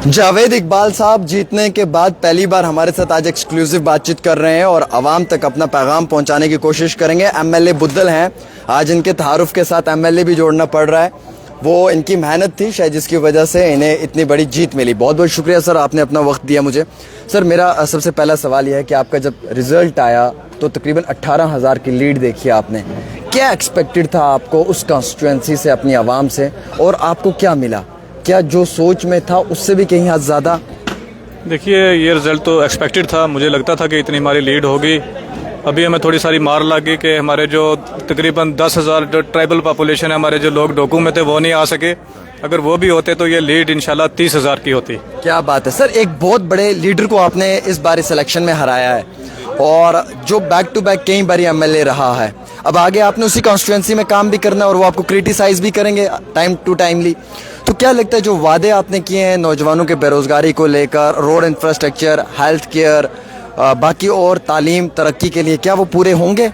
जावेद इकबाल साहब जीतने के बाद पहली बार हमारे साथ आज एक्सक्लूसिव बातचीत कर रहे हैं और आवाम तक अपना पैगाम पहुंचाने की कोशिश करेंगे। एमएलए बुद्दल हैं, आज इनके तारुफ के साथ एमएलए भी जोड़ना पड़ रहा है। वो इनकी मेहनत थी शायद जिसकी वजह से इन्हें इतनी बड़ी जीत मिली। बहुत बहुत शुक्रिया सर, आपने अपना वक्त दिया मुझे। सर मेरा सबसे पहला सवाल यह है कि आपका जब रिजल्ट आया तो तकरीबन 18,000 की लीड देखी आपने, क्या एक्सपेक्टेड था आपको उस कॉन्स्टिट्यूंसी से, अपनी आवाम से, और आपको क्या मिला? क्या जो सोच में था उससे भी कहीं हद ज़्यादा? देखिए, ये रिज़ल्ट तो एक्सपेक्टेड था। मुझे लगता था कि इतनी हमारी लीड होगी। अभी हमें थोड़ी सारी मार लगी कि हमारे जो तकरीबन 10,000 जो ट्राइबल पॉपुलेशन है, हमारे जो लोग डोकू में थे वो नहीं आ सके। अगर वो भी होते तो ये लीड इंशाल्लाह 30,000 की होती। क्या बात है सर, एक बहुत बड़े लीडर को आपने इस बार इस इलेक्शन में हराया है और जो बैक टू बैक कई बार एमएलए रहा है। अब आगे आपने उसी कॉन्स्टिट्यूंसी में काम भी करना है और वो आपको क्रिटिसाइज भी करेंगे टाइम टू टाइमली। तो क्या लगता है जो वादे आपने किए हैं नौजवानों के बेरोजगारी को लेकर, रोड इंफ्रास्ट्रक्चर, हेल्थ केयर, बाकी और तालीम तरक्की के लिए, क्या वो पूरे होंगे?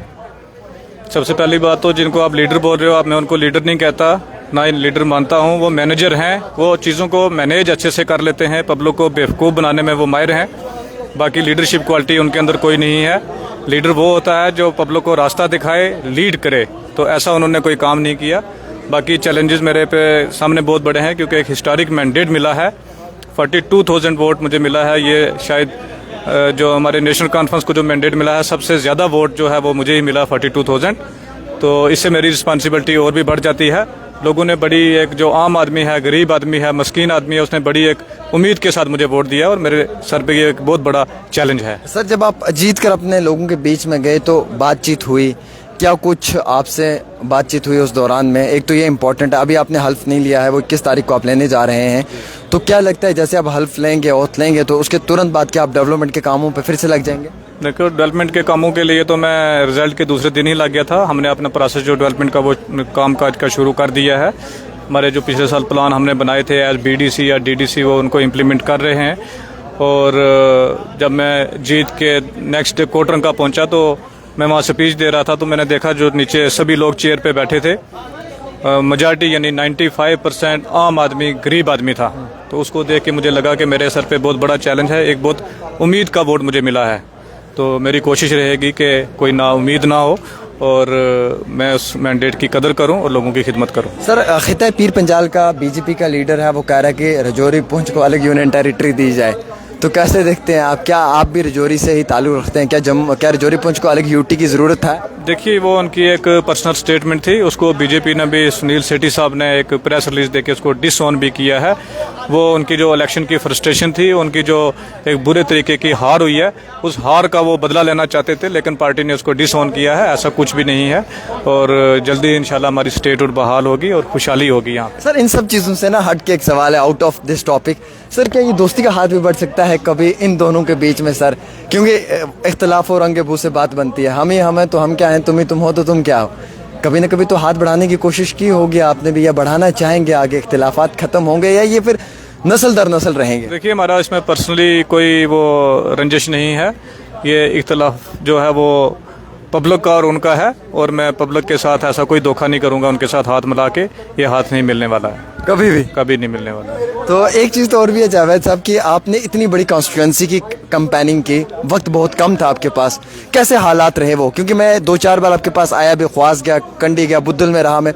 सबसे पहली बात तो जिनको आप लीडर बोल रहे हो, आप मैं उनको लीडर नहीं कहता, ना ही लीडर मानता हूँ। वो मैनेजर हैं, वो चीज़ों को मैनेज अच्छे से कर लेते हैं, पब्लिक को बेवकूफ़ बनाने में वो माहिर हैं। बाकी लीडरशिप क्वालिटी उनके अंदर कोई नहीं है। लीडर वो होता है जो पब्लिक को रास्ता दिखाए, लीड करे। तो ऐसा उन्होंने कोई काम नहीं किया। बाकी चैलेंजेस मेरे पे सामने बहुत बड़े हैं क्योंकि एक हिस्टोरिक मैंडेट मिला है। 42,000 वोट मुझे मिला है। ये शायद जो हमारे नेशनल कॉन्फ्रेंस को जो मैंडेट मिला है, सबसे ज़्यादा वोट जो है वो मुझे ही मिला, 42,000। तो इससे मेरी रिस्पॉन्सिबिलिटी और भी बढ़ जाती है। लोगों ने बड़ी, एक जो आम आदमी है, गरीब आदमी है, मस्कीन आदमी है, उसने बड़ी एक उम्मीद के साथ मुझे वोट दिया और मेरे सर पे ये एक बहुत बड़ा चैलेंज है। सर जब आप जीत कर अपने लोगों के बीच में गए तो बातचीत हुई, क्या कुछ आपसे बातचीत हुई उस दौरान में? एक तो ये इम्पोर्टेंट है, अभी आपने हल्फ नहीं लिया है, वो 21 तारीख को आप लेने जा रहे हैं, तो क्या लगता है जैसे आप हल्फ लेंगे, ओथ लेंगे, तो उसके तुरंत बाद क्या आप डेवलपमेंट के कामों पे फिर से लग जाएंगे? देखो, डेवलपमेंट के कामों के लिए तो मैं रिजल्ट के दूसरे दिन ही लग गया था। हमने अपना प्रोसेस जो डेवलपमेंट का वो काम काज का शुरू कर दिया है। हमारे जो पिछले साल प्लान हमने बनाए थे एज बीडीसी या डीडीसी, वो उनको इम्प्लीमेंट कर रहे हैं। और जब मैं जीत के नेक्स्ट डे कोटरंगा पहुंचा तो मैं वहाँ स्पीच दे रहा था, तो मैंने देखा जो नीचे सभी लोग चेयर पे बैठे थे, मेजॉरिटी यानी 95% आम आदमी, गरीब आदमी था। तो उसको देख के मुझे लगा कि मेरे सर पे बहुत बड़ा चैलेंज है, एक बहुत उम्मीद का वोट मुझे मिला है। तो मेरी कोशिश रहेगी कि कोई ना उम्मीद ना हो और मैं उस मैंडेट की कदर करूं और लोगों की खिदमत करूं। सर खिता पीर पंजाल का बीजेपी का लीडर है, वो कह रहा है कि रजौरी पुंछ को अलग यूनियन टेरिटरी दी जाए, तो कैसे देखते हैं आप? क्या आप भी रजौरी से ही ताल्लुक रखते हैं? क्या रजौरी पुंछ को अलग यूटी की ज़रूरत है? देखिए, वो उनकी एक पर्सनल स्टेटमेंट थी, उसको बीजेपी ने भी, सुनील सेठी साहब ने एक प्रेस रिलीज देके उसको डिसऑन भी किया है। वो उनकी जो इलेक्शन की फ्रस्ट्रेशन थी, उनकी जो एक बुरे तरीके की हार हुई है, उस हार का वो बदला लेना चाहते थे, लेकिन पार्टी ने उसको डिसऑन किया है। ऐसा कुछ भी नहीं है और जल्दी इंशाल्लाह हमारी स्टेट और बहाल होगी और खुशहाली होगी यहाँ। सर इन सब चीज़ों से ना हट के एक सवाल है, out of this topic. Sir क्या ये दोस्ती का हाथ भी बढ़ सकता है कभी इन दोनों के बीच में सर? क्योंकि इख्तलाफ और रंग बू से बात बनती है, हम ही हम हैं तो हम क्या हैं, तुम ही तुम हो तो तुम क्या हो। कभी ना कभी तो हाथ बढ़ाने की कोशिश की होगी आपने भी, या बढ़ाना चाहेंगे आगे? इख्तलाफात खत्म होंगे या ये फिर नस्ल दर नस्ल रहेंगे? देखिए, हमारा इसमें पर्सनली कोई वो रंजिश नहीं है। ये इख्तलाफ जो है वो पब्लिक का और उनका है और मैं पब्लिक के साथ ऐसा कोई धोखा नहीं करूंगा। उनके साथ हाथ मिला के ये हाथ नहीं मिलने वाला है, कभी नहीं मिलने वाला है। तो एक चीज़ तो और भी है जावेद साहब कि आपने इतनी बड़ी कॉन्स्टिट्यूंसी की कैंपेनिंग की, वक्त बहुत कम था आपके पास, कैसे हालात रहे वो? क्योंकि मैं 2-4 बार आपके पास आया भी, ख्वास गया, कंडी गया, बुद्दल में रहा मैं,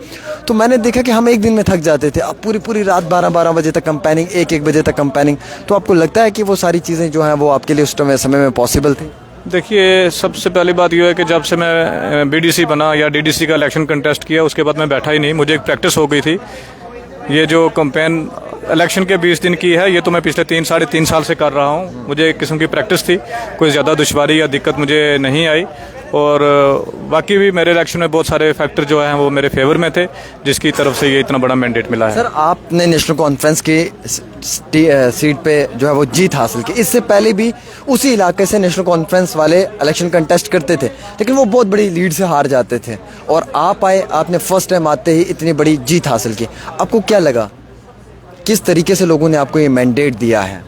तो मैंने देखा कि हम एक दिन में थक जाते थे। अब पूरी रात 12 बजे तक कैंपेनिंग, 1 बजे तक कैंपेनिंग। तो आपको लगता है कि वो सारी चीज़ें जो हैं वो आपके लिए उस समय में पॉसिबल थी? देखिए, सबसे पहली बात यह है कि जब से मैं बीडीसी बना या डीडीसी का इलेक्शन कंटेस्ट किया, उसके बाद मैं बैठा ही नहीं। मुझे एक प्रैक्टिस हो गई थी। ये जो कैंपेन इलेक्शन के 20 दिन की है, ये तो मैं पिछले साढ़े तीन साल से कर रहा हूँ। मुझे एक किस्म की प्रैक्टिस थी, कोई ज़्यादा दुश्वारी या दिक्कत मुझे नहीं आई। और बाकी भी मेरे इलेक्शन में बहुत सारे फैक्टर जो हैं वो मेरे फेवर में थे, जिसकी तरफ से ये इतना बड़ा मैंडेट मिला है। सर आपने नेशनल कॉन्फ्रेंस की सीट पे जो है वो जीत हासिल की। इससे पहले भी उसी इलाके से नेशनल कॉन्फ्रेंस वाले इलेक्शन कंटेस्ट करते थे, लेकिन वो बहुत बड़ी लीड से हार जाते थे। और आप आए, आपने फर्स्ट टाइम आते ही इतनी बड़ी जीत हासिल की। आपको क्या लगा, किस तरीके से लोगों ने आपको ये मैंडेट दिया है?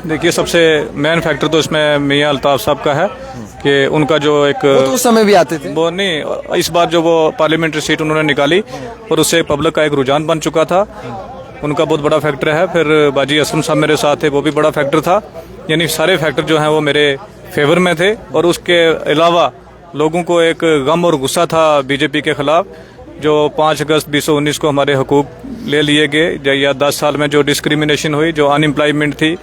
देखिए, सबसे मेन फैक्टर तो इसमें मियां अल्ताफ साहब का है कि उनका जो एक, वो तो उस समय भी आते थे, वो नहीं, इस बार जो वो पार्लियामेंट्री सीट उन्होंने निकाली और उससे पब्लिक का एक रुझान बन चुका था। उनका बहुत बड़ा फैक्टर है। फिर बाजी असलम साहब मेरे साथ थे, वो भी बड़ा फैक्टर था। यानी सारे फैक्टर जो हैं वो मेरे फेवर में थे। और उसके अलावा लोगों को एक गम और गुस्सा था बीजेपी के ख़िलाफ़, जो 5 अगस्त 2019 को हमारे हकूक़ ले लिए गए, या 10 साल में जो डिस्क्रिमिनेशन हुई, जो अनएम्प्लॉयमेंट थी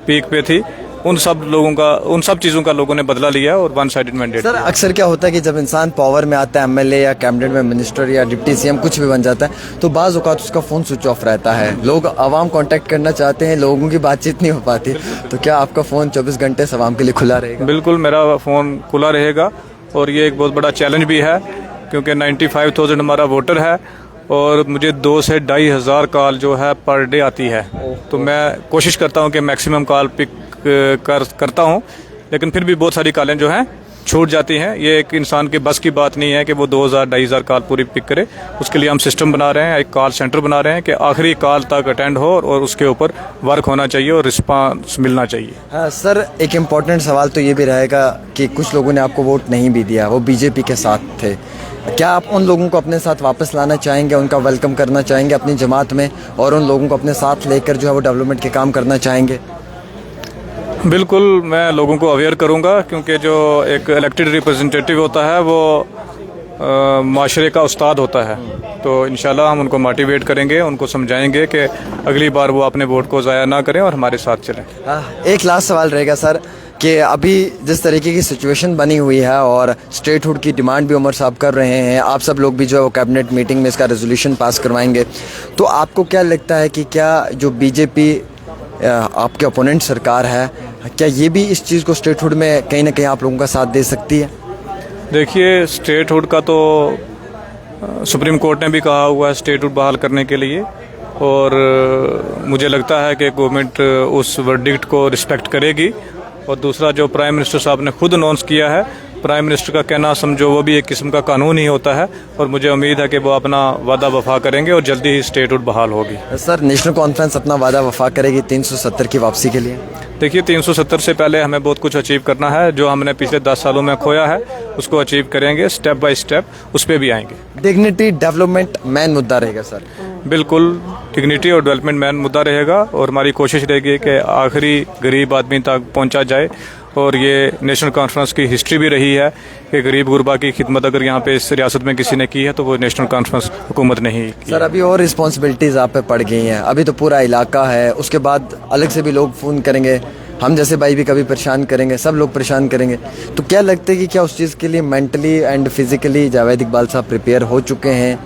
पीक पे थी, उन सब चीज़ों का लोगों ने बदला लिया और वन साइडेड मैंडेट। सर अक्सर क्या होता है कि जब इंसान पावर में आता है, एमएलए या कैबिनेट में मिनिस्टर या डिप्टी सीएम कुछ भी बन जाता है, तो बाज़ औक़ात उसका फ़ोन स्विच ऑफ रहता है। लोग आवाम कांटेक्ट करना चाहते हैं, लोगों की बातचीत नहीं हो पाती। तो क्या आपका फ़ोन 24 घंटे आवाम के लिए खुला रहेगा? बिल्कुल, मेरा फ़ोन खुला रहेगा। और ये एक बहुत बड़ा चैलेंज भी है, क्योंकि 95,000 हमारा वोटर है और मुझे 2 से 2,500 कॉल जो है पर डे आती है। तो मैं कोशिश करता हूँ कि मैक्सिमम कॉल पिक करता हूँ, लेकिन फिर भी बहुत सारी कॉलें जो हैं छूट जाती हैं। ये एक इंसान के बस की बात नहीं है कि वो 2,000-2,500 कॉल पूरी पिक करे। उसके लिए हम सिस्टम बना रहे हैं, एक कॉल सेंटर बना रहे हैं कि आखिरी कॉल तक अटेंड हो और उसके ऊपर वर्क होना चाहिए और रिस्पांस मिलना चाहिए। हाँ सर, एक इम्पॉर्टेंट सवाल तो ये भी रहेगा कि कुछ लोगों ने आपको वोट नहीं भी दिया, वो बीजेपी के साथ थे। क्या आप उन लोगों को अपने साथ वापस लाना चाहेंगे, उनका वेलकम करना चाहेंगे अपनी जमात में, और उन लोगों को अपने साथ लेकर जो है वो डेवलपमेंट के काम करना चाहेंगे? बिल्कुल, मैं लोगों को अवेयर करूंगा, क्योंकि जो एक इलेक्टेड रिप्रेजेंटेटिव होता है वो माशरे का उस्ताद होता है। तो इंशाल्लाह हम उनको मोटिवेट करेंगे, उनको समझाएंगे कि अगली बार वो अपने वोट को ज़ाया ना करें और हमारे साथ चलें। एक लास्ट सवाल रहेगा सर कि अभी जिस तरीके की सिचुएशन बनी हुई है और स्टेटहुड की डिमांड भी उमर साहब कर रहे हैं, आप सब लोग भी जो है वो कैबिनेट मीटिंग में इसका रेजोल्यूशन पास करवाएंगे, तो आपको क्या लगता है कि क्या जो बीजेपी आपके ओपोनेंट सरकार है, क्या ये भी इस चीज़ को स्टेटहुड में कहीं ना कहीं आप लोगों का साथ दे सकती है? देखिए, स्टेटहुड का तो सुप्रीम कोर्ट ने भी कहा हुआ है स्टेटहुड बहाल करने के लिए, और मुझे लगता है कि गवर्नमेंट उस वर्डिक्ट को रिस्पेक्ट करेगी। और दूसरा, जो प्राइम मिनिस्टर साहब ने खुद अनाउंस किया है, प्राइम मिनिस्टर का कहना समझो वो भी एक किस्म का कानून ही होता है, और मुझे उम्मीद है कि वो अपना वादा वफा करेंगे और जल्दी ही स्टेटहुड बहाल होगी। सर, नेशनल कॉन्फ्रेंस अपना वादा वफा करेगी 370 की वापसी के लिए? देखिए, 370 से पहले हमें बहुत कुछ अचीव करना है। जो हमने पिछले 10 सालों में खोया है उसको अचीव करेंगे, स्टेप बाय स्टेप उस पर भी आएंगे। डिग्निटी डेवलपमेंट मेन मुद्दा रहेगा सर? बिल्कुल, डिग्निटी और डेवलपमेंट मेन मुद्दा रहेगा, और हमारी कोशिश रहेगी कि आखिरी गरीब आदमी तक पहुंचा जाए। और ये नेशनल कॉन्फ्रेंस की हिस्ट्री भी रही है कि गरीब गुरबा की खिदमत अगर यहाँ पे इस रियासत में किसी ने की है तो वो नेशनल कॉन्फ्रेंस हुकूमत ने ही की। सर, अभी और रिस्पॉन्सिबिलिटीज़ आप पे पड़ गई हैं, अभी तो पूरा इलाका है, उसके बाद अलग से भी लोग फ़ोन करेंगे, हम जैसे भाई भी कभी परेशान करेंगे, सब लोग परेशान करेंगे। तो क्या लगता है कि क्या उस चीज़ के लिए mentally and physically Javed Iqbal साहब प्रिपेयर हो चुके हैं?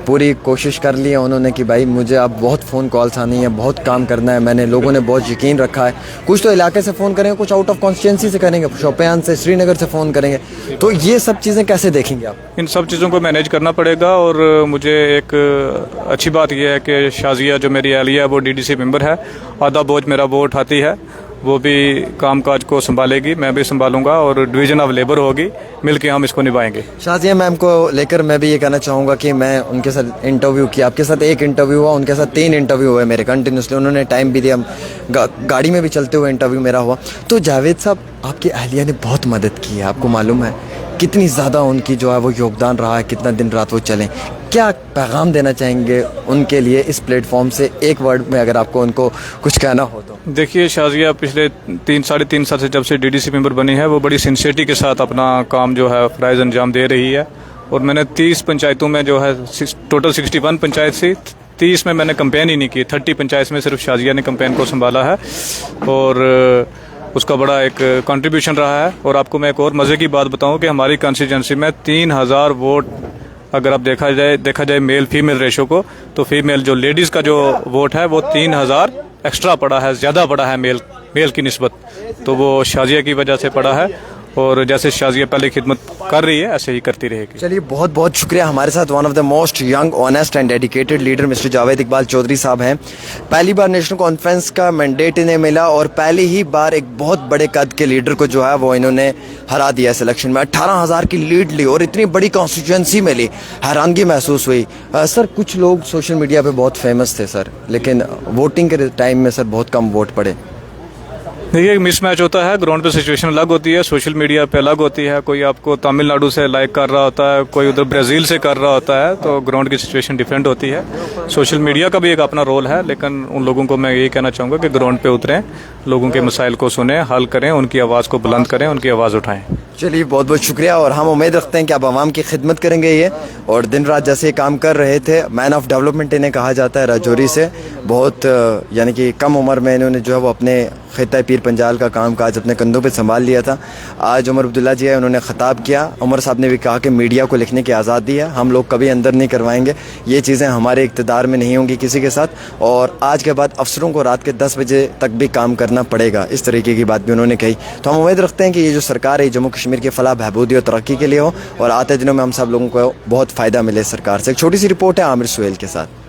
पूरी कोशिश कर ली है उन्होंने कि भाई मुझे अब बहुत फ़ोन कॉल्स आनी है, बहुत काम करना है, मैंने लोगों ने बहुत यकीन रखा है। कुछ तो इलाके से फ़ोन करेंगे, कुछ आउट ऑफ कॉन्स्टिट्यूंसी से करेंगे, शोपियान से, श्रीनगर से फ़ोन करेंगे। तो ये सब चीज़ें कैसे देखेंगे आप? इन सब चीज़ों को मैनेज करना पड़ेगा। और मुझे एक अच्छी बात यह है कि शाजिया जो मेरी एहलिया है वो डीडीसी मेंबर है, आधा बोझ मेरा वो उठाती है, वो भी कामकाज को संभालेगी, मैं भी संभालूंगा, और डिवीज़न ऑफ लेबर होगी, मिलके हम इसको निभाएंगे। शाजिया मैम को लेकर मैं भी ये कहना चाहूँगा कि मैं उनके साथ इंटरव्यू किया, आपके साथ एक इंटरव्यू हुआ, उनके साथ 3 इंटरव्यू हुए मेरे कंटिन्यूसली, उन्होंने टाइम भी दिया, गाड़ी में भी चलते हुए इंटरव्यू मेरा हुआ। तो जावेद साहब, आपकी अहलिया ने बहुत मदद की है, आपको मालूम है कितनी ज़्यादा उनकी जो है वो योगदान रहा है, कितना दिन रात वो चलें। क्या पैगाम देना चाहेंगे उनके लिए इस प्लेटफॉर्म से, एक वर्ड में अगर आपको उनको कुछ कहना हो तो? देखिए, शाजिया पिछले 3-3.5 साल से जब से डीडीसी मेंबर बनी है, वो बड़ी सिंसियरिटी के साथ अपना काम जो है फ़राइज़ अंजाम दे रही है। और मैंने 30 पंचायतों में जो है, टोटल 61 पंचायत से 30 में मैंने कंपेन ही नहीं की, 30 पंचायत में सिर्फ शाजिया ने कंपेन को संभाला है, और उसका बड़ा एक कंट्रीब्यूशन रहा है। और आपको मैं एक और मज़े की बात बताऊं कि हमारी कॉन्स्टिट्यूंसी में 3000 वोट, अगर आप देखा जाए मेल फीमेल रेशो को, तो फीमेल जो लेडीज़ का जो वोट है वो 3000 एक्स्ट्रा पड़ा है, ज़्यादा पड़ा है मेल की निस्बत। तो वो शाजिया की वजह से पड़ा है, और जैसे शाजिया पहले खिदमत कर रही है ऐसे ही करती रहेगी। चलिए, बहुत बहुत शुक्रिया। हमारे साथ one of the most young, honest and dedicated leader mister Javed Iqbal Chaudhary साहब हैं। पहली बार नेशनल कॉन्फ्रेंस का मैंडेट इन्हें मिला, और पहली ही बार एक बहुत बड़े कद के लीडर को जो है वो इन्होंने हरा दिया इस इलेक्शन में। 18,000 की लीड ली और इतनी बड़ी कॉन्स्टिट्यूंसी में ली, हैरानगी महसूस हुई। सर, कुछ लोग सोशल मीडिया पर बहुत फेमस थे सर, लेकिन वोटिंग के टाइम में सर बहुत कम वोट पड़े। देखिए, मिसमैच होता है, ग्राउंड पे सिचुएशन अलग होती है, सोशल मीडिया पे अलग होती है। कोई आपको तमिलनाडु से लाइक कर रहा होता है, कोई उधर ब्राज़ील से कर रहा होता है, तो ग्राउंड की सिचुएशन डिफरेंट होती है। सोशल मीडिया का भी एक अपना रोल है, लेकिन उन लोगों को मैं यही कहना चाहूँगा कि ग्राउंड पे उतरें, लोगों के मसाइल को सुनें, हल करें, उनकी आवाज़ को बुलंद करें, उनकी आवाज़ उठाएं। चलिए, बहुत बहुत शुक्रिया, और हम उम्मीद रखते हैं कि आप आवाम की खिदमत करेंगे ये, और दिन रात जैसे ये काम कर रहे थे। मैन ऑफ डेवलपमेंट इन्हें कहा जाता है राजौरी से। बहुत यानी कि कम उम्र में इन्होंने जो है वो अपने खिता पीर पंजाल का काम काज अपने कंधों पे संभाल लिया था। आज उमर अब्दुल्ला जी है, उन्होंने ख़िताब किया। उमर साहब ने भी कहा कि मीडिया को लिखने की आज़ादी है, हम लोग कभी अंदर नहीं करवाएंगे, ये चीज़ें हमारे इक़्तिदार में नहीं होंगी किसी के साथ, और आज के बाद अफसरों को रात के 10 बजे तक भी काम करना पड़ेगा, इस तरीके की बात भी उन्होंने कही। तो हम उम्मीद रखते हैं कि ये जो सरकार है जम्मू कश्मीर की फलाह बहबूदी और तरक्की के लिए हो, और आते दिनों में हम सब लोगों को बहुत फ़ायदा मिले सरकार से। एक छोटी सी रिपोर्ट है आमिर सुहेल के साथ।